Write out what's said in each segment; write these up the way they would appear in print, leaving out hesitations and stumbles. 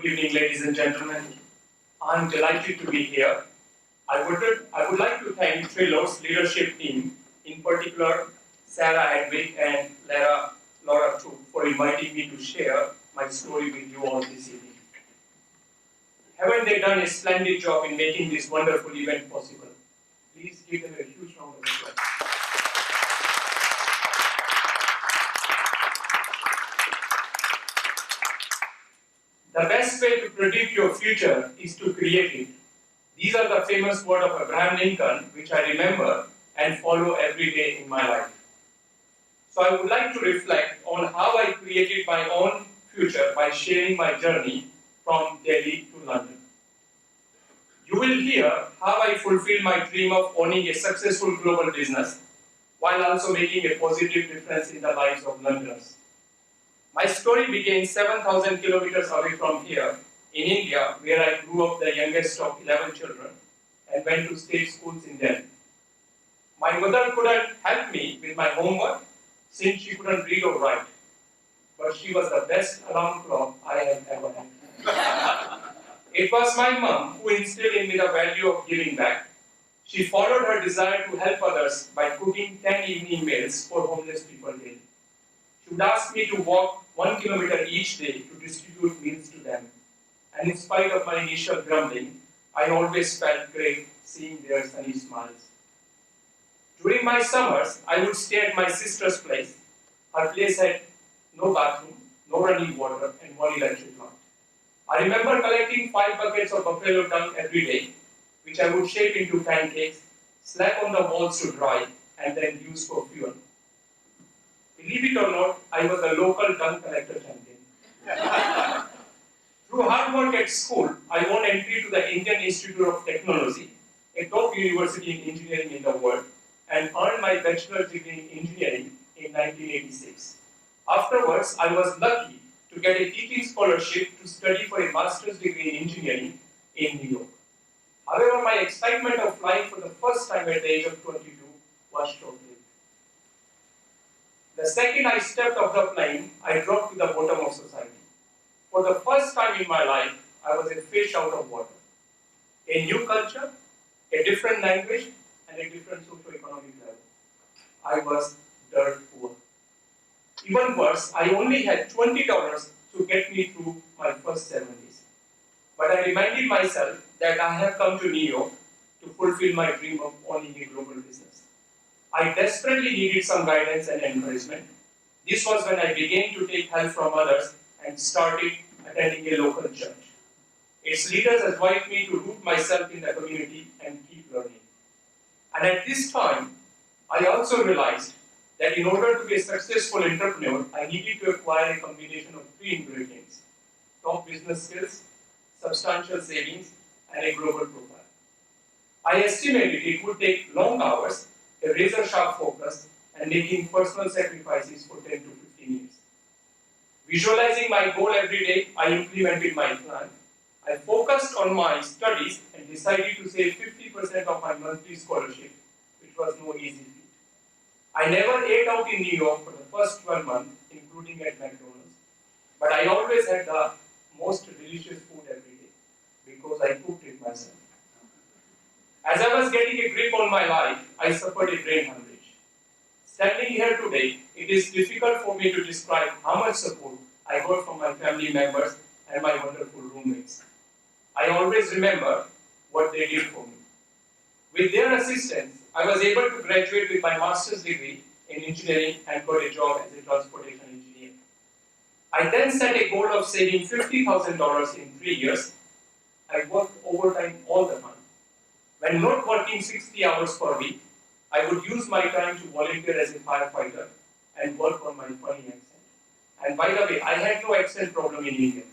Good evening, ladies and gentlemen. I'm delighted to be here. I would like to thank Treloar's leadership team, in particular Sarah Edwick and Laura too, for inviting me to share my story with you all this evening. Haven't they done a splendid job in making this wonderful event possible? Please give them a huge round of applause. The best way to predict your future is to create it. These are the famous words of Abraham Lincoln, which I remember and follow every day in my life. So I would like to reflect on how I created my own future by sharing my journey from Delhi to London. You will hear how I fulfilled my dream of owning a successful global business while also making a positive difference in the lives of Londoners. My story began 7,000 kilometers away from here, in India, where I grew up the youngest of 11 children and went to state schools in Delhi. My mother couldn't help me with my homework since she couldn't read or write, but she was the best alarm clock I have ever had. It was my mom who instilled in me the value of giving back. She followed her desire to help others by cooking 10 evening meals for homeless people daily. She would ask me to walk 1 kilometer each day to distribute meals to them. And in spite of my initial grumbling, I always felt great seeing their sunny smiles. During my summers, I would stay at my sister's place. Her place had no bathroom, no running water, and one electric light. I remember collecting 5 buckets of buffalo dung every day, which I would shape into pancakes, slap on the walls to dry, and then use for fuel. Believe it or not, I was a local dung collector champion. Through hard work at school, I won entry to the Indian Institute of Technology, a top university in engineering in the world, and earned my bachelor's degree in engineering in 1986. Afterwards, I was lucky to get a teaching scholarship to study for a master's degree in engineering in New York. However, my excitement of flying for the first time at the age of 22 was short-lived. The second I stepped off the plane, I dropped to the bottom of society. For the first time in my life, I was a fish out of water. A new culture, a different language, and a different socio-economic level. I was dirt poor. Even worse, I only had $20 to get me through my first 7 days. But I reminded myself that I have come to New York to fulfill my dream of owning a global business. I desperately needed some guidance and encouragement. This was when I began to take help from others and started attending a local church. Its leaders advised me to root myself in the community and keep learning. And at this time, I also realized that in order to be a successful entrepreneur, I needed to acquire a combination of 3 ingredients: top business skills, substantial savings, and a global profile. I estimated it would take long hours, a razor-sharp focus, and making personal sacrifices for 10 to 15 years. Visualizing my goal every day, I implemented my plan. I focused on my studies and decided to save 50% of my monthly scholarship, which was no easy feat. I never ate out in New York for the first 12 months, including at McDonald's, but I always had the most delicious food every day because I cooked it myself. As I was getting a grip on my life, I suffered a brain hemorrhage. Standing here today, it is difficult for me to describe how much support I got from my family members and my wonderful roommates. I always remember what they did for me. With their assistance, I was able to graduate with my master's degree in engineering and got a job as a transportation engineer. I then set a goal of saving $50,000 in 3 years. I worked overtime all the time. When not working 60 hours per week, I would use my time to volunteer as a firefighter and work on my funny accent. And by the way, I had no accent problem in India.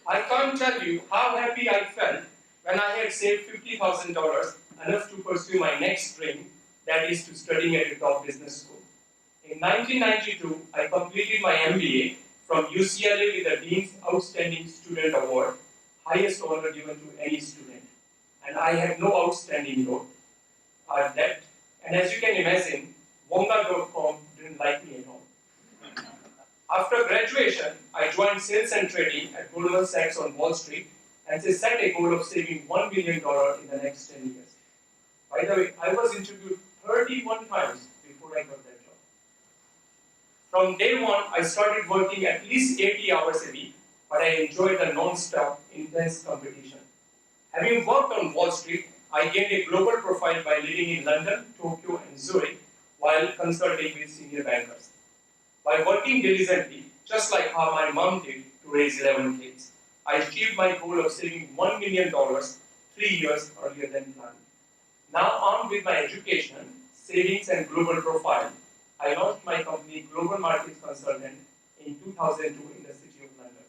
I can't tell you how happy I felt when I had saved $50,000, enough to pursue my next dream, that is to studying at a top business school. In 1992, I completed my MBA from UCLA with the Dean's Outstanding Student Award, highest honor given to any student. And I had no outstanding debt. And as you can imagine, Wonga.com didn't like me at all. After graduation, I joined sales and trading at Goldman Sachs on Wall Street and they set a goal of saving $1 million in the next 10 years. By the way, I was interviewed 31 times before I got that job. From day one, I started working at least 80 hours a week, but I enjoyed the non-stop, intense competition. Having worked on Wall Street, I gained a global profile by living in London, Tokyo, and Zurich while consulting with senior bankers. By working diligently, just like how my mom did to raise 11 kids, I achieved my goal of saving $1 million 3 years earlier than planned. Now armed with my education, savings, and global profile, I launched my company Global Markets Consultant in 2002 in the city of London.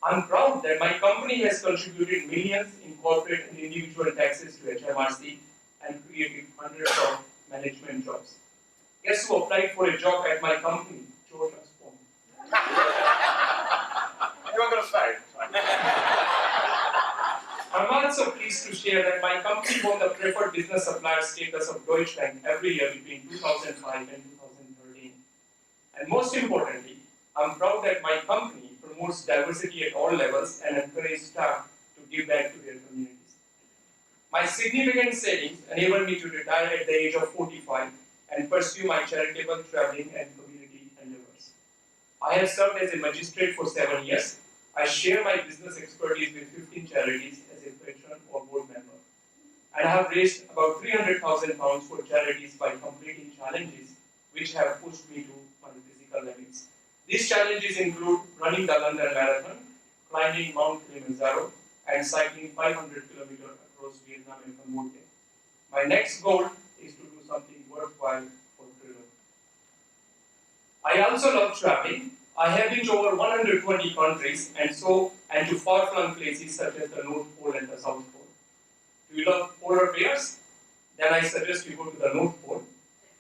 I'm proud that my company has contributed millions in corporate and individual taxes to HMRC and created hundreds of management jobs. Guess who applied for a job at my company? George Osborne. You weren't going to say. I'm also pleased to share that my company won the preferred business supplier status of Deutsche Bank every year between 2005 and 2013. And most importantly, I'm proud that my company promotes diversity at all levels and encourages staff to give back to their communities. My significant savings enabled me to retire at the age of 45 and pursue my charitable traveling and community endeavors. I have served as a magistrate for 7 years. I share my business expertise with 15 charities as a patron or board member. And I have raised about £300,000 for charities by completing challenges which have pushed me to my physical limits. These challenges include running the London Marathon, climbing Mount Kilimanjaro, and cycling 500 kilometers across Vietnam and Cambodia. My next goal is to do something worthwhile for Treloar. I also love traveling. I have been to over 120 countries and to far-flung places such as the North Pole and the South Pole. Do you love polar bears? Then I suggest you go to the North Pole.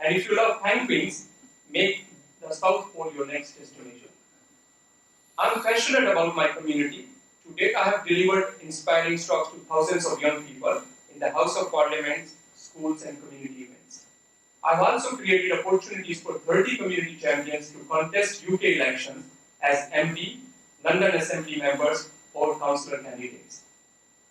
And if you love penguins, make the South Pole your next destination. I'm passionate about my community. To date, I have delivered inspiring talks to thousands of young people in the House of Parliament, schools, and community events. I've also created opportunities for 30 community champions to contest UK elections as MP, London Assembly members, or councillor candidates.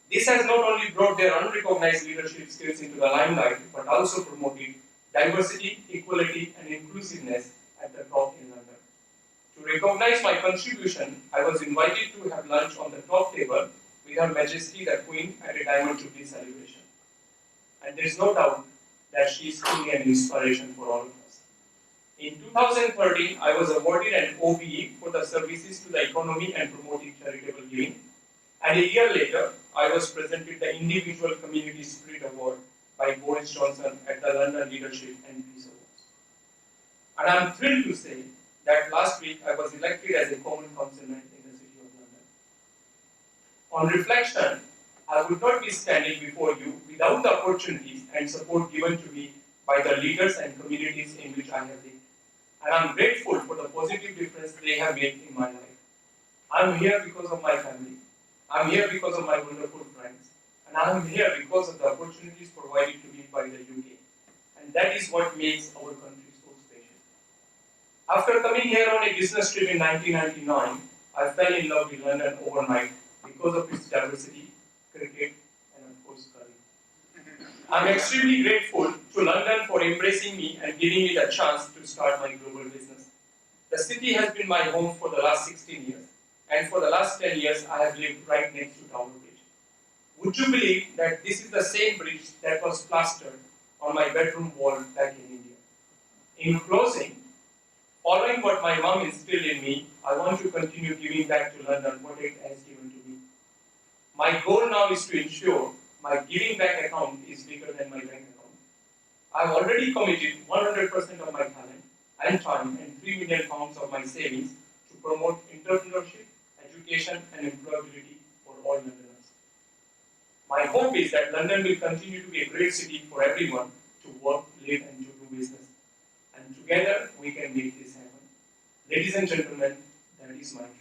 This has not only brought their unrecognized leadership skills into the limelight, but also promoted diversity, equality, and inclusiveness at the top in London. To recognize my contribution, I was invited to have lunch on the top table with Her Majesty the Queen at a Diamond Jubilee celebration. And there is no doubt that she is truly an inspiration for all of us. In 2013, I was awarded an OBE for the services to the economy and promoting charitable giving. And a year later, I was presented the Individual Community Spirit Award by Boris Johnson at the London Leadership and Peace Awards. And I'm thrilled to say that last week I was elected as a Common Councilman in the City of London. On reflection, I would not be standing before you without the opportunities and support given to me by the leaders and communities in which I have lived. And I'm grateful for the positive difference they have made in my life. I'm here because of my family. I'm here because of my wonderful friends. And I'm here because of the opportunities provided to me by the UK. And that is what makes our country so special. After coming here on a business trip in 1999, I fell in love with London overnight because of its diversity, cricket, and of course curry. I'm extremely grateful to London for embracing me and giving me the chance to start my global business. The city has been my home for the last 16 years, and for the last 10 years I have lived right next to Tower Bridge. Would you believe that this is the same bridge that was plastered on my bedroom wall back in India? In closing, following what my mom instilled in me, I want to continue giving back to London what it has given to me. My goal now is to ensure my giving back account is bigger than my bank account. I've already committed 100% of my talent and time and £3 million of my savings to promote entrepreneurship, education, and employability for all Londoners. My hope is that London will continue to be a great city for everyone to work, live, and to do business. And together we can make this happen. Ladies and gentlemen, that is my dream.